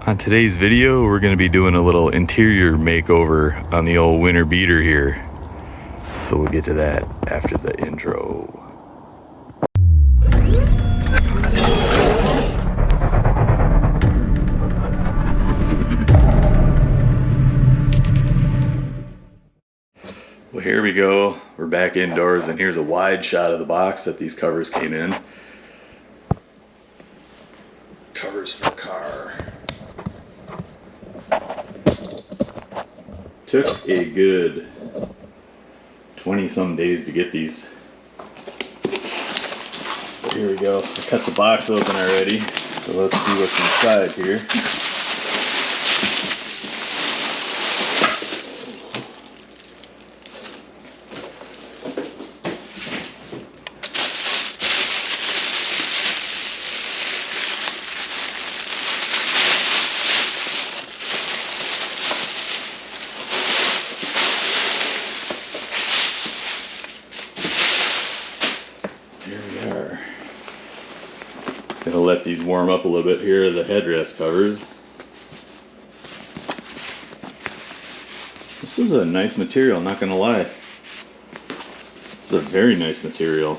On today's video, we're going to be doing a little interior makeover on the old winter beater here. So we'll get to that after the intro. Well, here we go. We're back indoors, and here's a wide shot of the box that these covers came in. Covers4Car. Took a good 20 some days to get these. But here we go. I cut the box open already, so let's see what's inside here. Gonna let these warm up a little bit. Here are the headrest covers. This is a nice material, not gonna lie. This is a very nice material.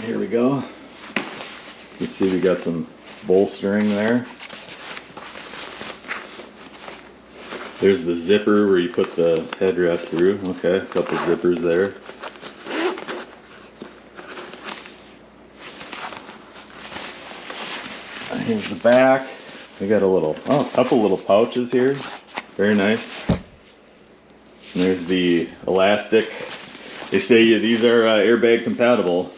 Here we go. You can see we got some bolstering there. There's the zipper where you put the headrest through. Okay, a couple zippers there. Here's the back. We got a couple little pouches here. Very nice. And there's the elastic. They say these are airbag compatible.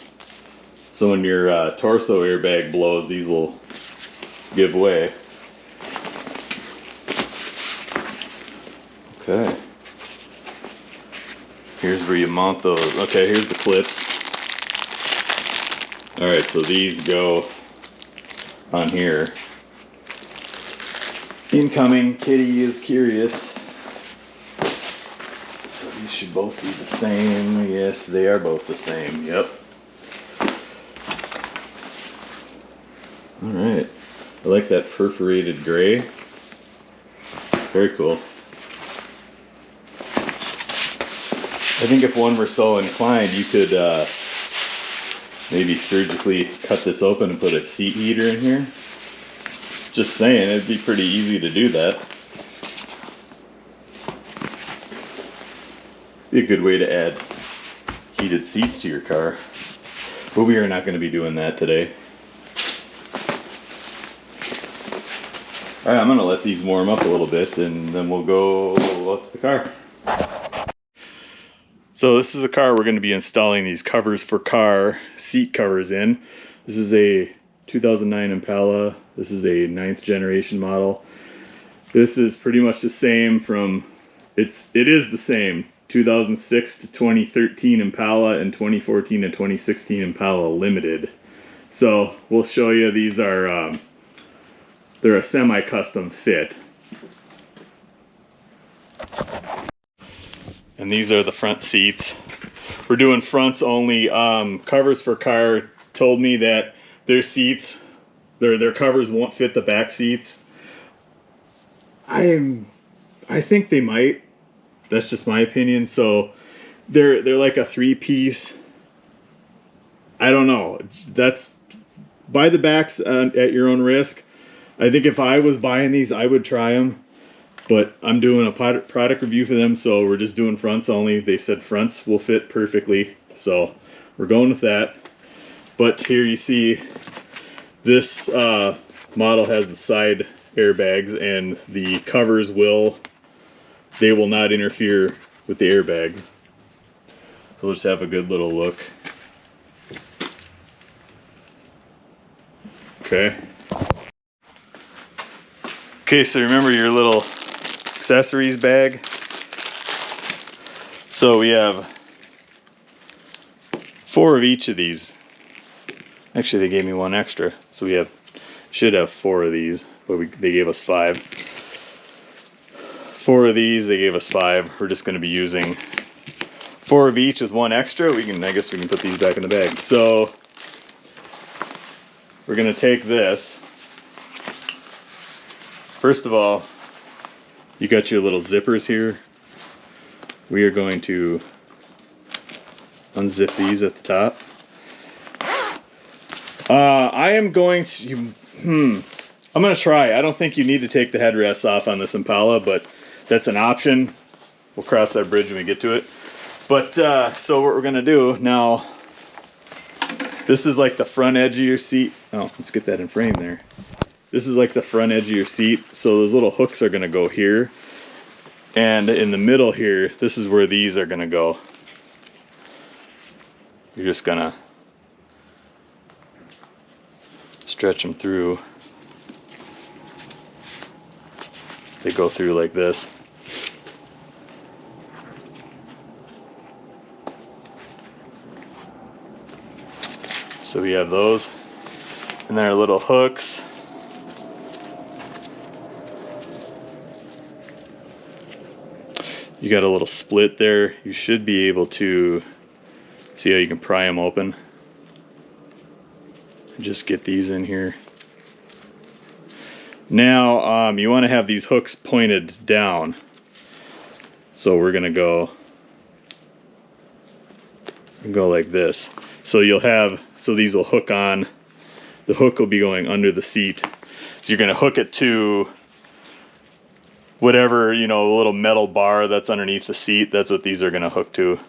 So when your torso airbag blows, these will give way. Okay. Here's where you mount those. Okay, here's the clips. Alright, so these go on here. Incoming, Kitty is curious. So these should both be the same. Yes, they are both the same. Yep. Alright. I like that perforated gray. Very cool. I think if one were so inclined, you could maybe surgically cut this open and put a seat heater in here. Just saying, it'd be pretty easy to do that. Be a good way to add heated seats to your car. But we are not going to be doing that today. Alright, I'm going to let these warm up a little bit and then we'll go out to the car. So this is a car we're going to be installing these Covers4Car seat covers in. This is a 2009 Impala. This is a 9th generation model. This is pretty much the same from, it is the same 2006 to 2013 Impala and 2014 to 2016 Impala Limited. So we'll show you, these are, they're a semi-custom fit. And these are the front seats. We're doing fronts only. Covers4Car told me that their seats, their covers won't fit the back seats. I think they might. That's just my opinion. So they're like a 3-piece. I don't know. That's buy the backs at your own risk. I think if I was buying these, I would try them. But I'm doing a product review for them, so we're just doing fronts only. They said fronts will fit perfectly, so we're going with that. But here you see this model has the side airbags, and the covers will not interfere with the airbags. So we'll just have a good little look. Okay. Okay, so remember your little accessories bag. So we have 4 of each of these. Actually, they gave me 1 extra, so we should have 4 of these, but they gave us 5. 4 of these, they gave us 5. We're just going to be using 4 of each with 1 extra. I guess we can put these back in the bag. So we're going to take this. First of all, you got your little zippers here. We are going to unzip these at the top. I am going to, I'm going to try. I don't think you need to take the headrests off on this Impala, but that's an option. We'll cross that bridge when we get to it. But, so what we're going to do now, this is like the front edge of your seat. Oh, let's get that in frame there. This is like the front edge of your seat. So those little hooks are going to go here. And in the middle here, this is where these are going to go. You're just going to stretch them through. So they go through like this. So we have those. And there are little hooks. You got a little split there. You should be able to see how you can pry them open. Just get these in here. Now you want to have these hooks pointed down. So we're gonna go like this. So you'll have, so these will hook on. The hook will be going under the seat. So you're gonna hook it to whatever, you know, a little metal bar that's underneath the seat. That's what these are going to hook to.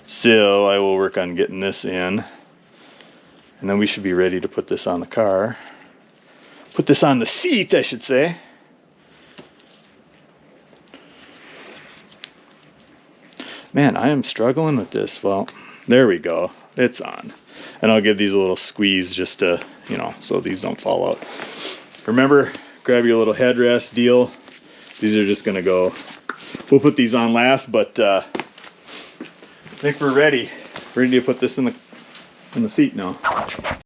So I will work on getting this in. And then we should be ready to put this on the car. Put this on the seat, I should say. Man, I am struggling with this. Well, there we go. It's on. And I'll give these a little squeeze just to, you know, so these don't fall out. Remember, grab your little headrest deal. These are just gonna go, we'll put these on last, but I think we're ready to put this in the seat now. I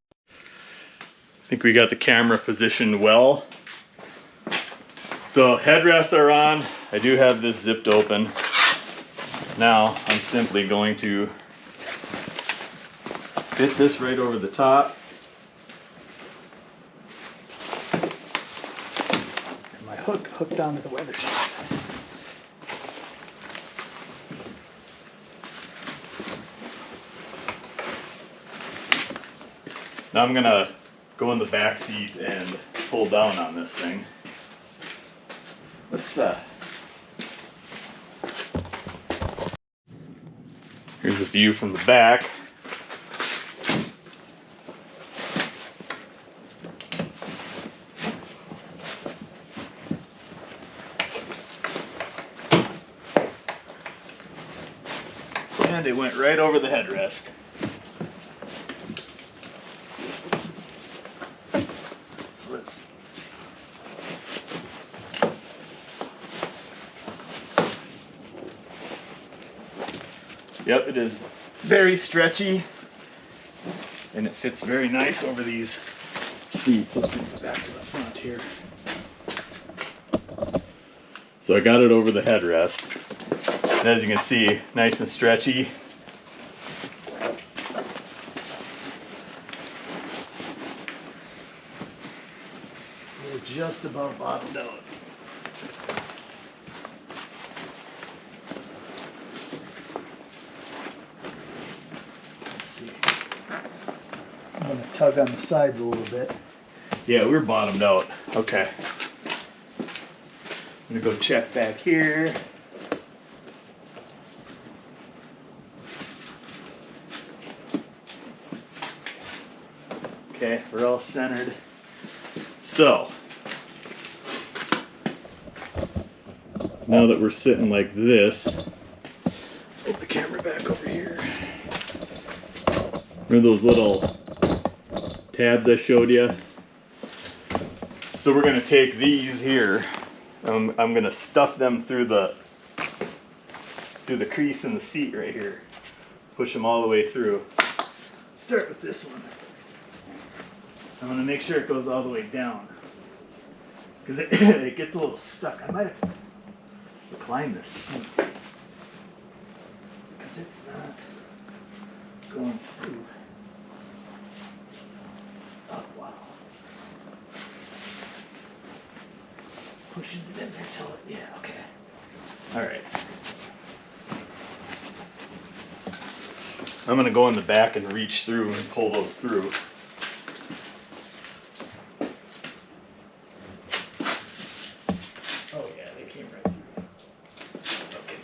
think we got the camera positioned well. So headrests are on. I do have this zipped open. Now I'm simply going to fit this right over the top. Hooked onto the weather strap. Now I'm gonna go in the back seat and pull down on this thing. Let's here's a view from the back. And it went right over the headrest. So let's yep, it is very stretchy and it fits very nice over these seats. Let's move it back to the front here. So I got it over the headrest. And as you can see, nice and stretchy. We're just about bottomed out. Let's see. I'm going to tug on the sides a little bit. Yeah, we're bottomed out. Okay. I'm going to go check back here. Okay, we're all centered. So, now that we're sitting like this, let's move the camera back over here. Remember those little tabs I showed you? So we're going to take these here. I'm going to stuff them through the crease in the seat right here. Push them all the way through. Start with this one. I want to make sure it goes all the way down because it gets a little stuck. I might have to recline this seat because it's not going through. pushing it in there till it, yeah, okay. All right. I'm gonna go in the back and reach through and pull those through. Oh yeah, they came right through. Okay.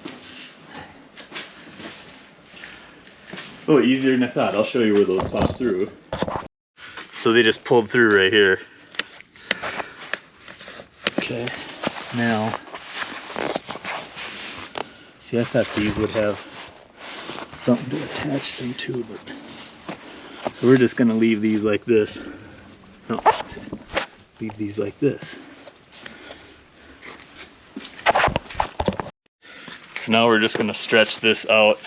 A little easier than I thought. I'll show you where those pop through. So they just pulled through right here. Okay, now, see, I thought these would have something to attach them to, but so we're just gonna leave these like this. No, leave these like this. So now we're just gonna stretch this out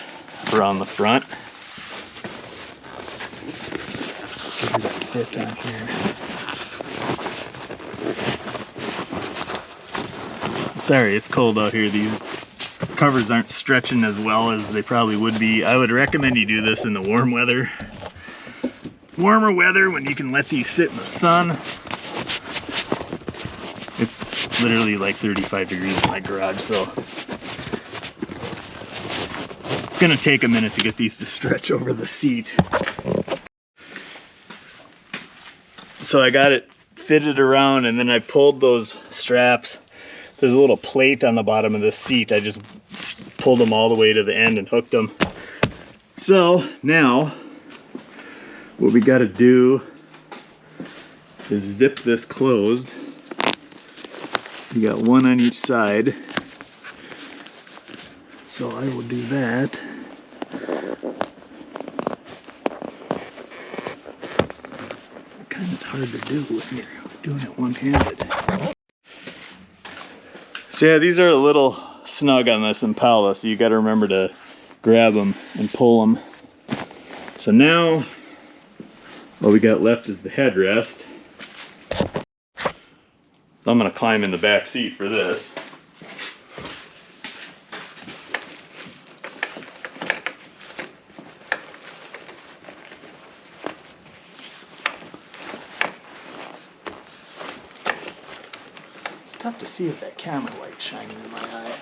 around the front. Get it to fit on here. Sorry, it's cold out here. These covers aren't stretching as well as they probably would be. I would recommend you do this in the warm weather. Warmer weather when you can let these sit in the sun. It's literally like 35 degrees in my garage, so it's gonna take a minute to get these to stretch over the seat. So I got it fitted around, and then I pulled those straps. There's a little plate on the bottom of this seat. I just pulled them all the way to the end and hooked them. So now what we got to do is zip this closed. You got one on each side. So I will do that. Kind of hard to do when you're doing it one-handed. So yeah, these are a little snug on this Impala, so you got to remember to grab them and pull them. So now, all we got left is the headrest. I'm going to climb in the back seat for this. It's tough to see with that camera light shining in my eye.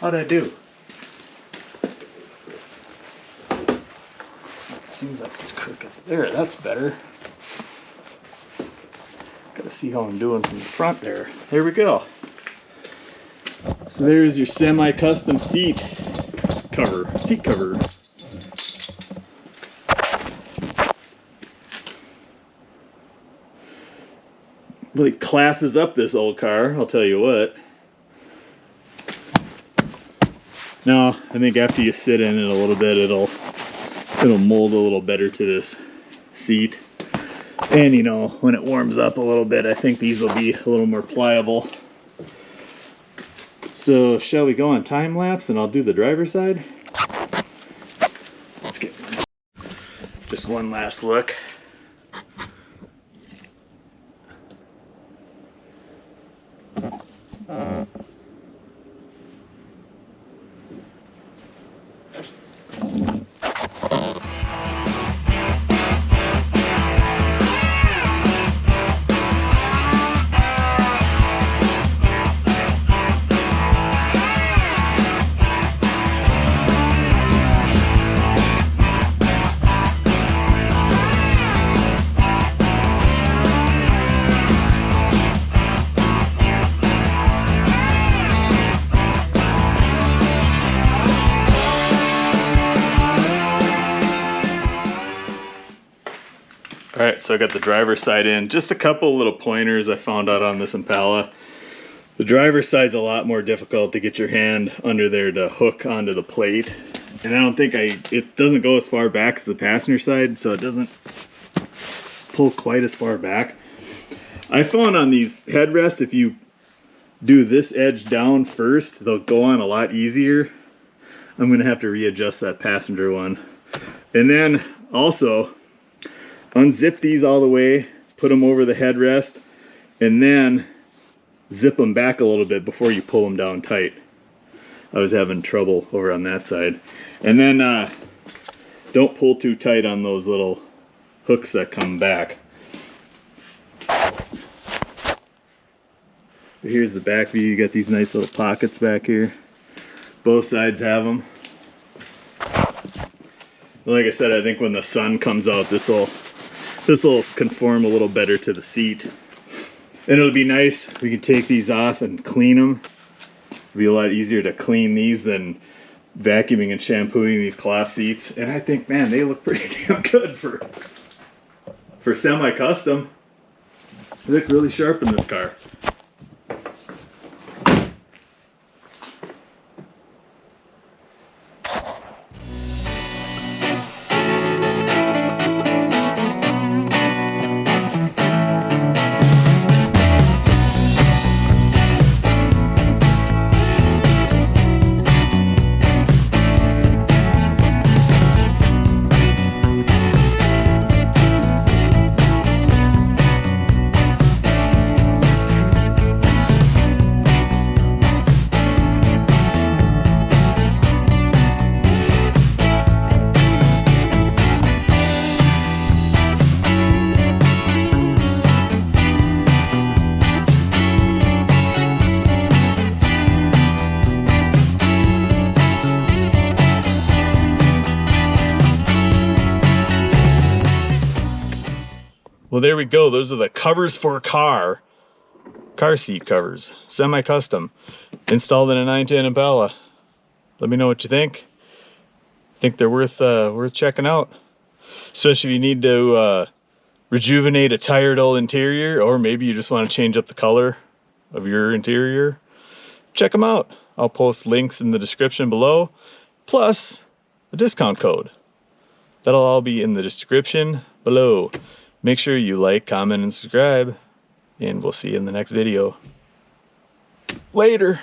How'd I do? It seems like it's crooked. There, that's better. Gotta see how I'm doing from the front there. There we go. So there's your semi-custom seat cover. Really classes up this old car, I'll tell you what. Now, I think after you sit in it a little bit, it'll mold a little better to this seat. And you know, when it warms up a little bit, I think these will be a little more pliable. So, shall we go on time lapse and I'll do the driver's side? Let's get just one last look. Alright, so I got the driver's side in. Just a couple little pointers I found out on this Impala. The driver's side's a lot more difficult to get your hand under there to hook onto the plate. And I don't think it doesn't go as far back as the passenger side, so it doesn't pull quite as far back. I found on these headrests, if you do this edge down first, they'll go on a lot easier. I'm gonna have to readjust that passenger one. And then also unzip these all the way, put them over the headrest, and then zip them back a little bit before you pull them down tight. I was having trouble over on that side. And then don't pull too tight on those little hooks that come back. Here's the back view. You got these nice little pockets back here. Both sides have them. Like I said, I think when the sun comes out, this will conform a little better to the seat. And it'll be nice. We can take these off and clean them. It'll be a lot easier to clean these than vacuuming and shampooing these cloth seats. And I think, man, they look pretty damn good for semi-custom. They look really sharp in this car. Well, there we go. Those are the Covers4Car car seat covers, semi-custom, installed in a 910 Impala. Let me know what you think. I think they're worth checking out, especially if you need to rejuvenate a tired old interior, or maybe you just want to change up the color of your interior. Check them out. I'll post links in the description below, plus the discount code. That'll all be in the description below. Make sure you like, comment, and subscribe, and we'll see you in the next video. Later.